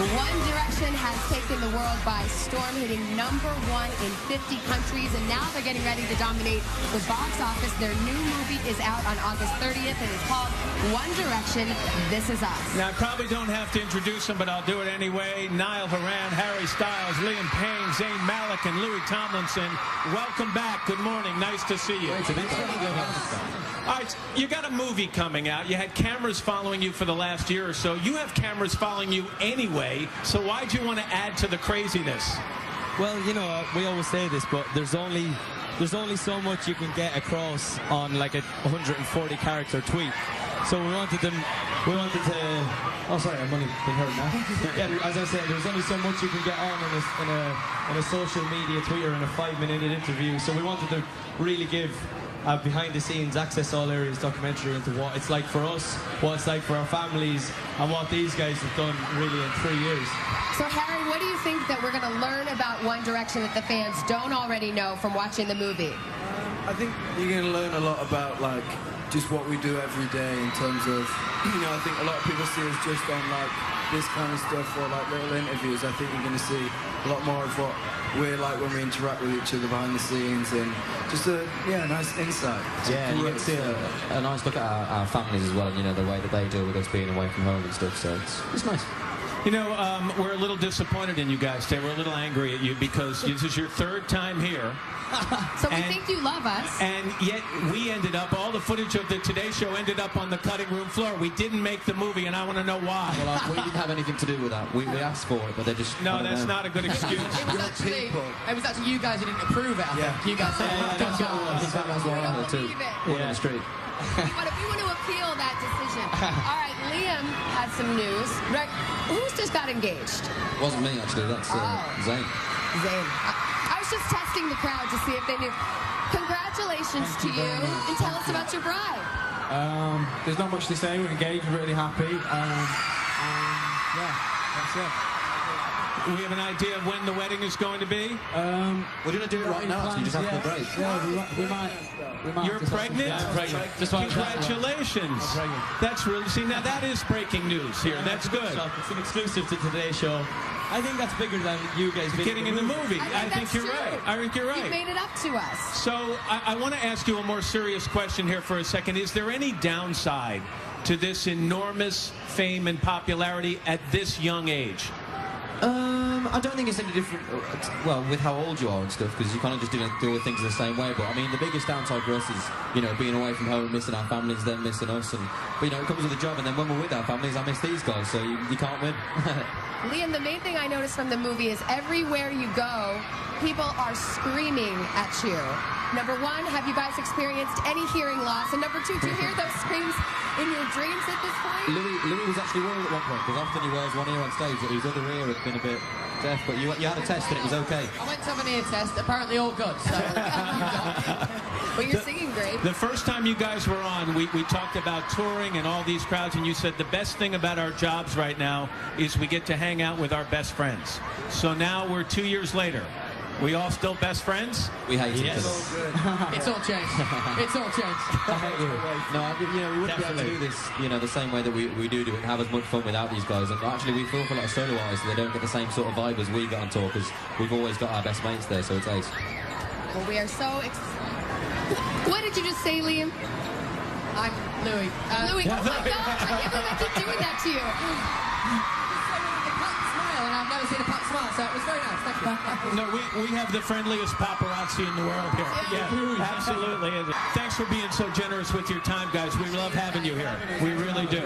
One Direction has taken the world by storm, hitting #1 in 50 countries, and now they're getting ready to dominate the box office. Their new movie is out on August 30th, and it's called One Direction, This Is Us. Now, I probably don't have to introduce them, but I'll do it anyway. Niall Horan, Harry Styles, Liam Payne, Zayn Malik, and Louis Tomlinson. Welcome back. Good morning. Nice to see you. All right, you got a movie coming out. You had cameras following you for the last year or so. You have cameras following you anyway, so why'd you want to add to the craziness? Well, you know, we always say this, but there's only so much you can get across on like a 140 character tweet. So we wanted to, oh sorry, I'm only been heard now. Yeah, as I said, there's only so much you can get on in a social media tweet or in a 5-minute interview. So we wanted to really give behind the scenes, access all areas documentary into what it's like for us, what it's like for our families, and what these guys have done really in 3 years. So Harry, what do you think that we're going to learn about One Direction that the fans don't already know from watching the movie? I think you're going to learn a lot about like just what we do every day in terms of, you know, I think a lot of people see us just on like this kind of stuff or like little interviews. I think you're going to see a lot more of what we're like when we interact with each other behind the scenes, and just a nice insight. Yeah, and you get to see a nice look at our families as well, and you know the way that they deal with us being away from home and stuff. So it's nice. You know, we're a little disappointed in you guys today. We're a little angry at you because this is your third time here. So we think you love us. And yet we ended up, all the footage of the Today Show ended up on the cutting room floor. We didn't make the movie, and I want to know why. Well, we didn't have anything to do with that. We asked for it, but they just... No, that's not a good excuse. It was actually you guys who didn't approve it, I think. You guys said, that's what I heard too. On the street. We want to appeal that decision. All right, Liam had some news. Right, who's just got engaged? It wasn't me, actually. That's Zayn. Zayn. I was just testing the crowd to see if they knew. Congratulations to you, and tell us about your bride. There's not much to say. We're engaged. We're really happy. Yeah, that's it. We have an idea of when the wedding is going to be? We're going to do it right now, so you just have to break. Yeah, we might. You're pregnant? Yeah, I'm pregnant. Congratulations. I'm pregnant. That's really, see, now that is breaking news here. That's good. It's an exclusive to Today's Show. I think that's bigger than you guys Getting in the movie. I think you're right. I think you're right. You made it up to us. So I want to ask you a more serious question here for a second. Is there any downside to this enormous fame and popularity at this young age? I don't think it's any different, well, with how old you are and stuff, because you kind of just didn't deal with things in the same way. But I mean, the biggest downside for us is, you know, being away from home, missing our families, them missing us, and but you know, it comes with a job. And then when we're with our families, I miss these guys, so you can't win. Liam, the main thing I noticed from the movie is everywhere you go, people are screaming at you. Number one, have you guys experienced any hearing loss? And number two, do you hear those screams in your dreams at this point? Louis was actually worried at one point, because often he wears one ear on stage, but his other ear had been a bit deaf, but you had a test and it was okay. I went to have an ear test, apparently all good, so... Well, you're singing great. The first time you guys were on, we talked about touring and all these crowds, and you said the best thing about our jobs right now is we get to hang out with our best friends. So now we're 2 years later. We all still best friends? We hate each other. It's all changed. It's all changed. I hate you. No, you know, we wouldn't be able to do this, you know, the same way that we do it and have as much fun without these guys. And actually, we feel for a lot of solo artists that they don't get the same sort of vibe as we get on tour, because we've always got our best mates there, so it's ace. Well, we are so What did you just say, Liam? I'm Louis. Louis, oh my God, I can't believe I keep doing that to you. And I've never seen a Pat smile, so it was very nice. Thank you. No, we have the friendliest paparazzi in the world here. Yeah, absolutely. Thanks for being so generous with your time, guys. We love having you here. We really do.